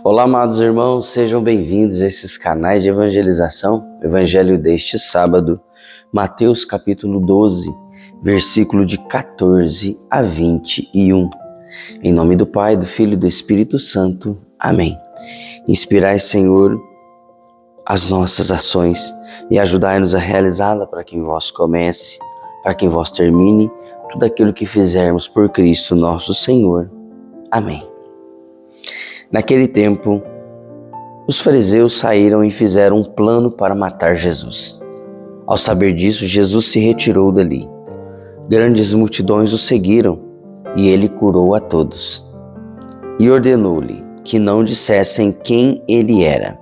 Olá, amados irmãos, sejam bem-vindos a esses canais de evangelização. Evangelho deste sábado, Mateus capítulo 12, versículo de 14 a 21. Em nome do Pai, do Filho e do Espírito Santo. Amém. Inspirai, Senhor, as nossas ações e ajudai-nos a realizá-la para que em vós comece, para que em vós termine tudo aquilo que fizermos por Cristo nosso Senhor. Amém. Naquele tempo, os fariseus saíram e fizeram um plano para matar Jesus. Ao saber disso, Jesus se retirou dali. Grandes multidões o seguiram e ele curou a todos. E ordenou-lhe que não dissessem quem ele era,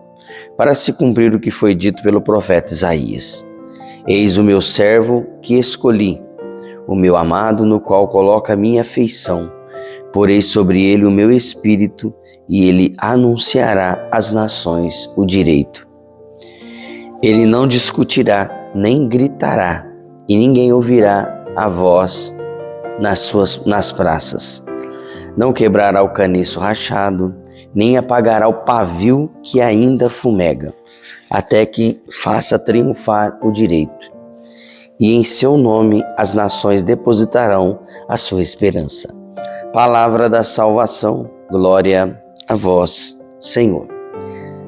para se cumprir o que foi dito pelo profeta Isaías. Eis o meu servo que escolhi, o meu amado no qual coloco a minha afeição. Porei sobre ele o meu espírito e ele anunciará às nações o direito. Ele não discutirá, nem gritará, e ninguém ouvirá a voz nas praças. Não quebrará o caniço rachado, nem apagará o pavio que ainda fumega, até que faça triunfar o direito. E em seu nome as nações depositarão a sua esperança. Palavra da salvação, glória a vós, Senhor.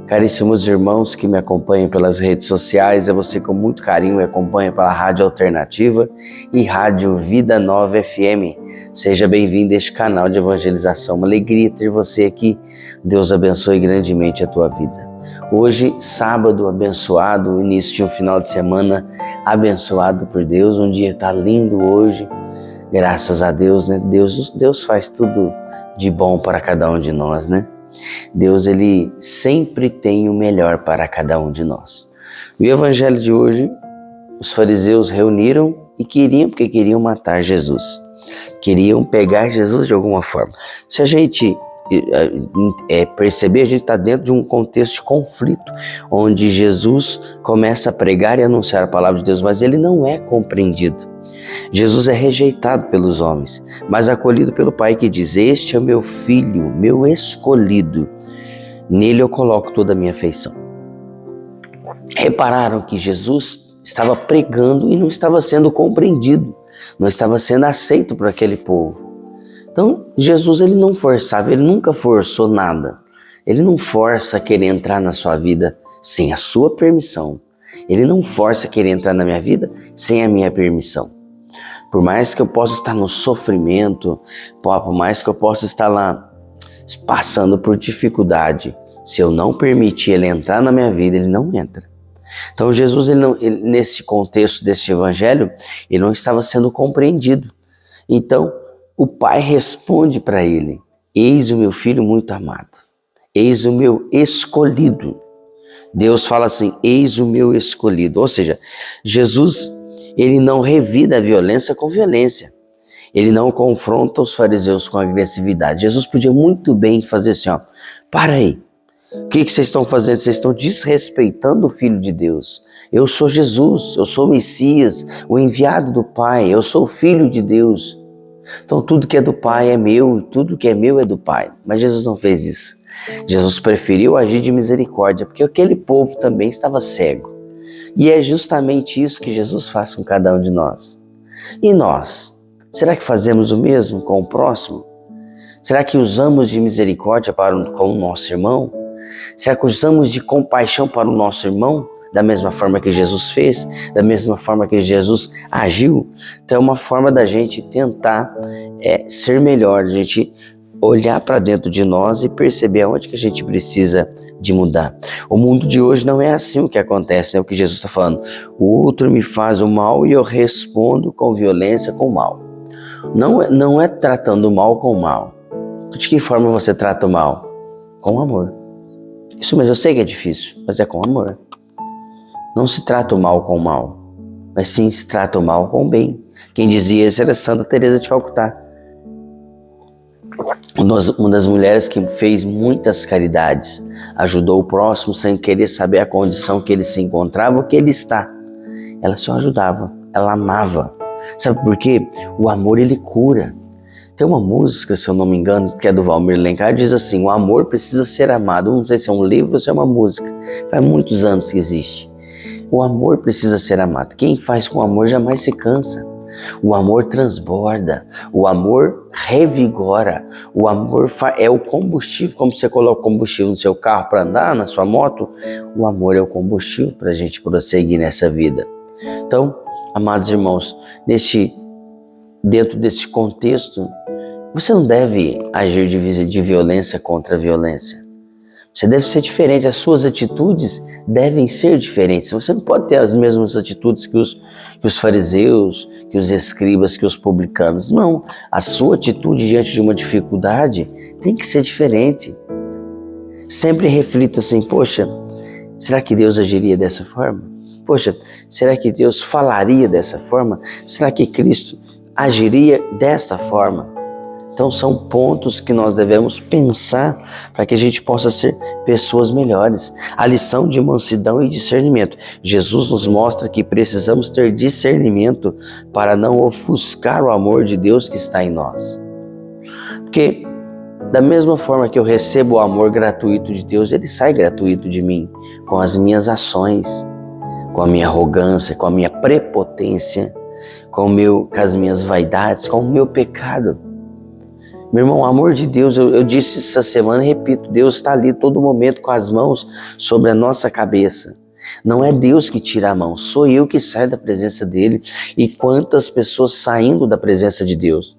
Caríssimos irmãos que me acompanham pelas redes sociais, é você com muito carinho me acompanha pela Rádio Alternativa e Rádio Vida Nova FM. Seja bem-vindo a este canal de evangelização. Uma alegria ter você aqui. Deus abençoe grandemente a tua vida. Hoje, sábado abençoado, início de um final de semana abençoado por Deus. Um dia está lindo hoje. Graças a Deus, né? Deus faz tudo de bom para cada um de nós, né? Deus, ele sempre tem o melhor para cada um de nós. No evangelho de hoje, os fariseus reuniram e queriam matar Jesus. Queriam pegar Jesus de alguma forma. Se a gente perceber, a gente está dentro de um contexto de conflito, onde Jesus começa a pregar e anunciar a palavra de Deus, mas ele não é compreendido. Jesus é rejeitado pelos homens, mas acolhido pelo Pai, que diz: este é o meu filho, meu escolhido, nele eu coloco toda a minha afeição. Repararam que Jesus estava pregando e não estava sendo compreendido, não estava sendo aceito por aquele povo. Então, Jesus, ele não forçava, ele nunca forçou nada. Ele não força a querer entrar na sua vida sem a sua permissão. Ele não força a querer entrar na minha vida sem a minha permissão. Por mais que eu possa estar no sofrimento, por mais que eu possa estar lá passando por dificuldade, se eu não permitir ele entrar na minha vida, ele não entra. Então, Jesus, nesse contexto deste evangelho, ele não estava sendo compreendido. Então, o Pai responde para ele: eis o meu filho muito amado, eis o meu escolhido. Deus fala assim: eis o meu escolhido. Ou seja, Jesus, ele não revida a violência com violência. Ele não confronta os fariseus com agressividade. Jesus podia muito bem fazer assim, para aí. O que vocês estão fazendo? Vocês estão desrespeitando o Filho de Deus. Eu sou Jesus, eu sou o Messias, o enviado do Pai, eu sou o Filho de Deus. Então tudo que é do Pai é meu e tudo que é meu é do Pai. Mas Jesus não fez isso. Jesus preferiu agir de misericórdia, porque aquele povo também estava cego. E é justamente isso que Jesus faz com cada um de nós. E nós? Será que fazemos o mesmo com o próximo? Será que usamos de misericórdia com o nosso irmão? Será que usamos de compaixão para o nosso irmão? Da mesma forma que Jesus fez, da mesma forma que Jesus agiu? Então é uma forma da gente tentar ser melhor, a gente olhar para dentro de nós e perceber aonde que a gente precisa de mudar. O mundo de hoje não é assim o que acontece, né? O que Jesus está falando. O outro me faz o mal e eu respondo com violência com o mal. Não é tratando o mal com o mal. De que forma você trata o mal? Com amor. Isso mesmo, eu sei que é difícil, mas é com amor. Não se trata o mal com o mal, mas sim se trata o mal com o bem. Quem dizia isso era Santa Teresa de Calcutá. Uma das mulheres que fez muitas caridades, ajudou o próximo sem querer saber a condição que ele se encontrava ou que ele está. Ela só ajudava, ela amava. Sabe por quê? O amor, ele cura. Tem uma música, se eu não me engano, que é do Valmir Lencar, diz assim: o amor precisa ser amado. Não sei se é um livro ou se é uma música. Faz muitos anos que existe. O amor precisa ser amado. Quem faz com amor jamais se cansa. O amor transborda, o amor revigora, o amor é o combustível. Como você coloca combustível no seu carro para andar, na sua moto, o amor é o combustível para a gente prosseguir nessa vida. Então, amados irmãos, dentro desse contexto, você não deve agir de violência contra a violência. Você deve ser diferente, as suas atitudes devem ser diferentes. Você não pode ter as mesmas atitudes que os fariseus, que os escribas, que os publicanos. Não, a sua atitude diante de uma dificuldade tem que ser diferente. Sempre reflita assim: poxa, será que Deus agiria dessa forma? Poxa, será que Deus falaria dessa forma? Será que Cristo agiria dessa forma? Então são pontos que nós devemos pensar para que a gente possa ser pessoas melhores. A lição de mansidão e discernimento. Jesus nos mostra que precisamos ter discernimento para não ofuscar o amor de Deus que está em nós. Porque da mesma forma que eu recebo o amor gratuito de Deus, ele sai gratuito de mim, com as minhas ações, com a minha arrogância, com a minha prepotência, com as minhas vaidades, com o meu pecado. Meu irmão, o amor de Deus, eu disse essa semana e repito, Deus está ali todo momento com as mãos sobre a nossa cabeça. Não é Deus que tira a mão, sou eu que saio da presença dele. E quantas pessoas saindo da presença de Deus?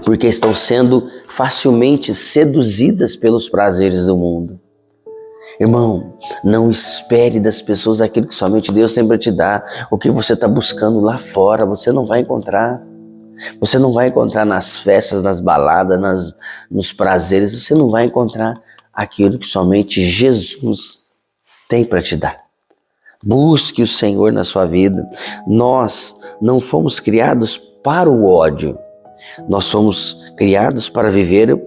Porque estão sendo facilmente seduzidas pelos prazeres do mundo. Irmão, não espere das pessoas aquilo que somente Deus tem para te dar. O que você está buscando lá fora, você não vai encontrar. Você não vai encontrar nas festas, nas baladas, nos prazeres. Você não vai encontrar aquilo que somente Jesus tem para te dar. Busque o Senhor na sua vida. Nós não fomos criados para o ódio. Nós somos criados para viver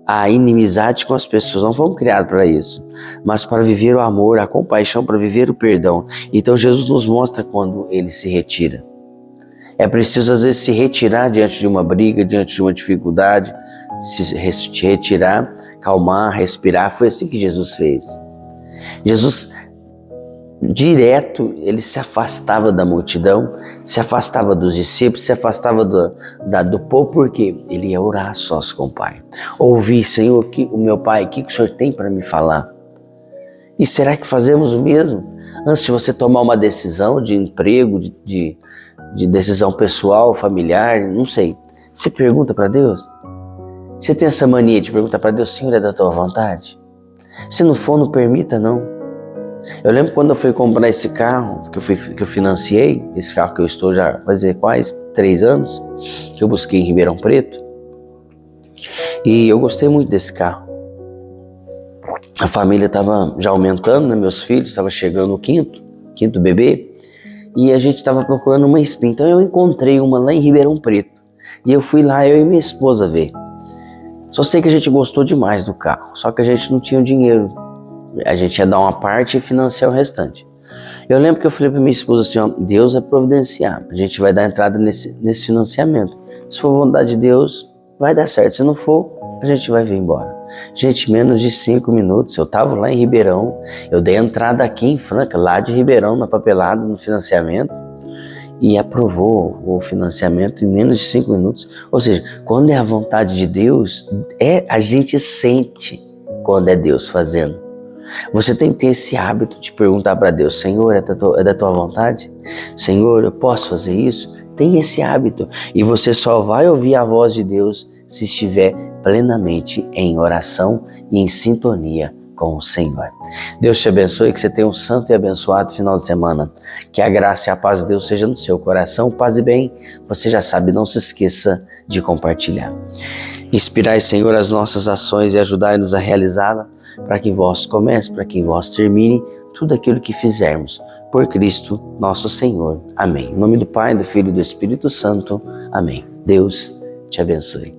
a inimizade com as pessoas. Não fomos criados para isso, mas para viver o amor, a compaixão, para viver o perdão. Então Jesus nos mostra quando ele se retira. É preciso às vezes se retirar diante de uma briga, diante de uma dificuldade, se retirar, calmar, respirar. Foi assim que Jesus fez. Jesus, direto, ele se afastava da multidão, se afastava dos discípulos, se afastava do povo, porque ele ia orar sós com o Pai. Ouvir: Senhor, o meu Pai, o que o Senhor tem para me falar? E será que fazemos o mesmo? Antes de você tomar uma decisão de emprego, de decisão pessoal, familiar, não sei, você pergunta para Deus? Você tem essa mania de perguntar para Deus: Senhor, é da tua vontade? Se não for, não permita, não. Eu lembro quando eu fui comprar esse carro, que eu financiei, esse carro que eu estou já vai fazer quase 3 anos, que eu busquei em Ribeirão Preto, e eu gostei muito desse carro. A família estava já aumentando, né? Meus filhos estavam chegando o quinto bebê, e a gente estava procurando uma Spin. Então eu encontrei uma lá em Ribeirão Preto, e eu fui lá, eu e minha esposa, ver. Só sei que a gente gostou demais do carro, só que a gente não tinha o dinheiro. A gente ia dar uma parte e financiar o restante. Eu lembro que eu falei para minha esposa assim: ó, Deus vai providenciar, a gente vai dar entrada nesse financiamento. Se for vontade de Deus, vai dar certo. Se não for, a gente vai vir embora. Gente, menos de 5 minutos, eu estava lá em Ribeirão, eu dei entrada aqui em Franca, lá de Ribeirão, na papelada, no financiamento, e aprovou o financiamento em menos de 5 minutos. Ou seja, quando é a vontade de Deus, a gente sente quando é Deus fazendo. Você tem que ter esse hábito de perguntar para Deus: Senhor, é da tua vontade? Senhor, eu posso fazer isso? Tem esse hábito. E você só vai ouvir a voz de Deus se estiver plenamente em oração e em sintonia com o Senhor. Deus te abençoe, que você tenha um santo e abençoado final de semana. Que a graça e a paz de Deus seja no seu coração. Paz e bem, você já sabe, não se esqueça de compartilhar. Inspirai, Senhor, as nossas ações e ajudai-nos a realizá-la, para que em vós comece, para que em vós termine tudo aquilo que fizermos. Por Cristo nosso Senhor. Amém. Em nome do Pai, do Filho e do Espírito Santo. Amém. Deus te abençoe.